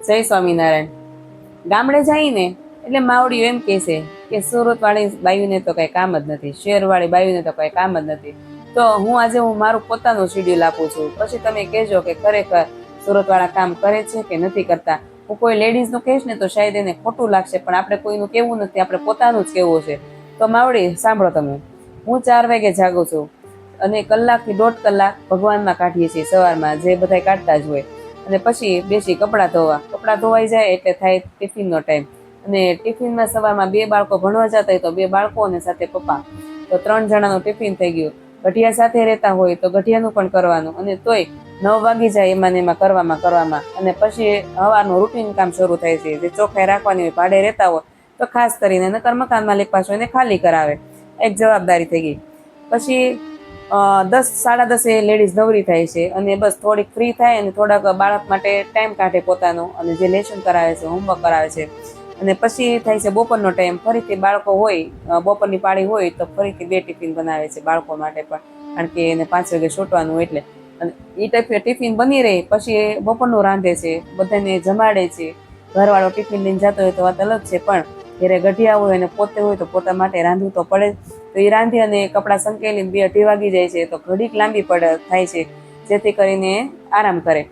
જય સ્વામિનારાયણ. ગામડે જઈને એટલે માવડીઓ એમ કહેશે કે સુરત વાળી બાયુને તો કઈ કામ જ નથી, શહેર વાળી બાયુને તો કઈ કામ જ નથી. તો હું મારું પોતાનું શિડ્યુલ આપું છું. પછી તમે કહેજો કે ખરેખર સુરત વાળા કામ કરે છે કે નથી કરતા. હું કોઈ લેડીઝ નું કહીશ ને તો શાયદ એને ખોટું લાગશે, પણ આપણે કોઈનું કેવું નથી, આપણે પોતાનું જ કેવું છે. તો માવડી સાંભળો તમે, હું 4 વાગે જાગું છું અને કલાકથી 1.5 કલાક ભગવાનમાં કાઢીએ છીએ સવારમાં, જે બધા કાઢતા જ હોય. અને પછી બેસી કપડાં ધોવાઈ જાય એટલે થાય ટિફિનનો ટાઈમ. અને ટિફિનમાં સવારમાં 2 બાળકો ભણવા જતા હોય તો 2 બાળકો અને સાથે પપ્પા, તો 3 જણાનું ટિફિન થઈ ગયું. ગઢિયા સાથે રહેતા હોય તો ગઢિયાનું પણ કરવાનું, અને તોય 9 વાગી જાય એમાં કરવામાં. અને પછી હવાનું રૂટીન કામ શરૂ થાય છે, જે ચોખ્ખાઈ રાખવાની હોય. ભાડે રહેતા હોય તો ખાસ કરીને નકર મકાન માલિક પાછો એને ખાલી કરાવે, એક જવાબદારી થઈ ગઈ. પછી 10-10:30 લેડીઝ નવરી થાય છે અને બસ થોડીક ફ્રી થાય અને થોડાક બાળક માટે ટાઈમ કાઢે પોતાનો, અને જે લેસન કરાવે છે, હોમવર્ક કરાવે છે. અને પછી થાય છે બપોરનો ટાઈમ. ફરીથી બાળકો હોય, બપોરની પાળી હોય તો ફરીથી 2 ટિફિન બનાવે છે બાળકો માટે પણ, કારણ કે એને 5 વાગે છૂટવાનું હોય એટલે. અને એ ટિફિન બની રહે પછી બપોરનું રાંધે છે, બધાને જમાડે છે. ઘરવાળો ટિફિન લઈને જતો હોય તો વાત અલગ છે, પણ જ્યારે ગઢિયા હોય અને પોતે હોય તો પોતા માટે રાંધવું તો પડે જ. તો એ રાંધી અને કપડાં સંકેલીને 2-2:30 વાગી જાય છે, તો ઘડીક લાંબી થાય છે, જેથી કરીને આરામ કરે.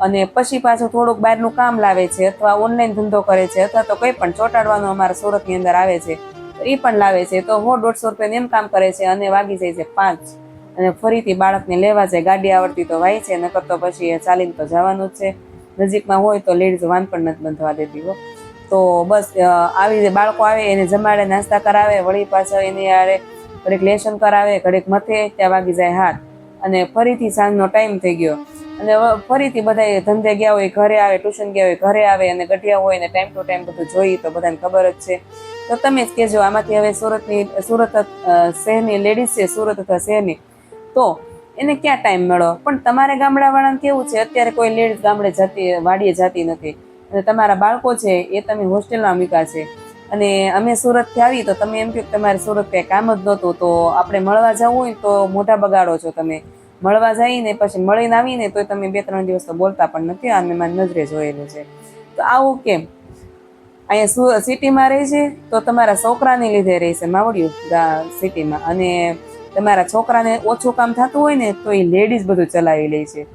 અને પછી પાછું થોડુંક બહારનું કામ લાવે છે, અથવા ઓનલાઈન ધંધો કરે છે, અથવા તો કંઈ પણ ચોંટાડવાનું અમારા સુરતની અંદર આવે છે તો એ પણ લાવે છે. તો 100-150 રૂપિયા એમ કામ કરે છે અને વાગી જાય છે 5. અને ફરીથી બાળકને લેવા જાય. ગાડી આવડતી તો વાય છે, નકર તો પછી ચાલીને તો જવાનું જ છે. નજીકમાં હોય તો લેડીઝ વાન પણ નથી બંધવા દેતી હો. તો બસ આવી બાળકો આવે એને જમાડે, નાસ્તા કરાવે, વળી પાછળ એની યારે ઘડીક લેસન કરાવે, ઘડીક મથે, ત્યાં વાગી જાય 7. અને ફરીથી સાંજનો ટાઈમ થઈ ગયો અને ફરીથી બધા ધંધે ગયા હોય ઘરે આવે, ટ્યુશન ગયા હોય ઘરે આવે, અને ગઢિયા હોય ને ટાઈમ ટુ ટાઈમ બધું જોઈ તો બધાને ખબર જ છે. તો તમે જ કહેજો, આમાંથી હવે સુરત શહેરની લેડીઝ છે, સુરત અથવા શહેરની, તો એને ક્યાં ટાઈમ મળો. પણ તમારે ગામડાવાળાને કેવું છે, અત્યારે કોઈ લેડીઝ ગામડે વાડીએ જતી નથી, અને તમારા બાળકો છે એ તમે હોસ્ટેલમાં મૂક્યા છે. અને અમે સુરતથી આવી તો તમે એમ કહો કે તમારે સુરત કંઈ કામ જ નહોતું, તો આપણે મળવા જવું હોય તો મોઢા બગાડો છો તમે. મળવા જઈને પછી મળીને આવીને તો તમે 2-3 દિવસ તો બોલતા પણ નથી. આ મેં મારી નજરે જોયેલું છે. તો આવું કેમ? અહીંયા સિટીમાં રહે છે તો તમારા છોકરાને લીધે રહે છે માવડિયું સિટીમાં, અને તમારા છોકરાને ઓછું કામ થતું હોય ને તો એ લેડીઝ બધું ચલાવી લે છે.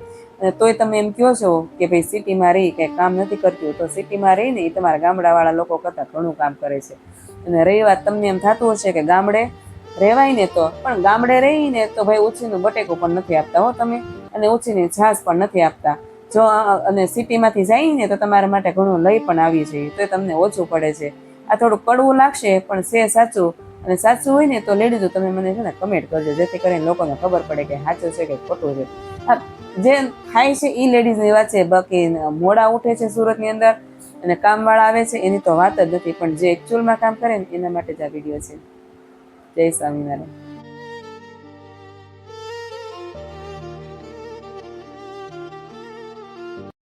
તોય તમે એમ કહો છો કે ભાઈ સિટીમાં રહી કંઈ કામ નથી કરતું, તો સિટીમાં રહીને એ તમારા ગામડાવાળા લોકો કરતાં ઘણું કામ કરે છે. અને રહી વાત, તમને એમ થતું હશે કે ગામડે રહેવાય ને, તો પણ ગામડે રહીને તો ભાઈ ઉછીનું બટેકું પણ નથી આપતા હો તમે, અને ઉછીની છાશ પણ નથી આપતા. જો અને સિટીમાંથી જઈને તો તમારા માટે ઘણું લઈ પણ આવી છે, તો તમને ઓછું પડે છે. આ થોડું કડવું લાગશે પણ છે સાચું. અને સાચું હોય ને તો લેડીઝો તમે મને છે ને કમેન્ટ કરજો, જેથી કરીને લોકોને ખબર પડે કે સાચું છે કે ખોટું છે. જે થાય છે એ લેડીઝની વાત છે. બાકી મોડા ઉઠે છે સુરતની અંદર અને કામવાળા આવે છે એની તો વાત જ નથી, પણ જે એકચ્યુઅલમાં કામ કરે ને એના માટે જ આ વિડીયો છે. જય સ્વામિનારાયણ.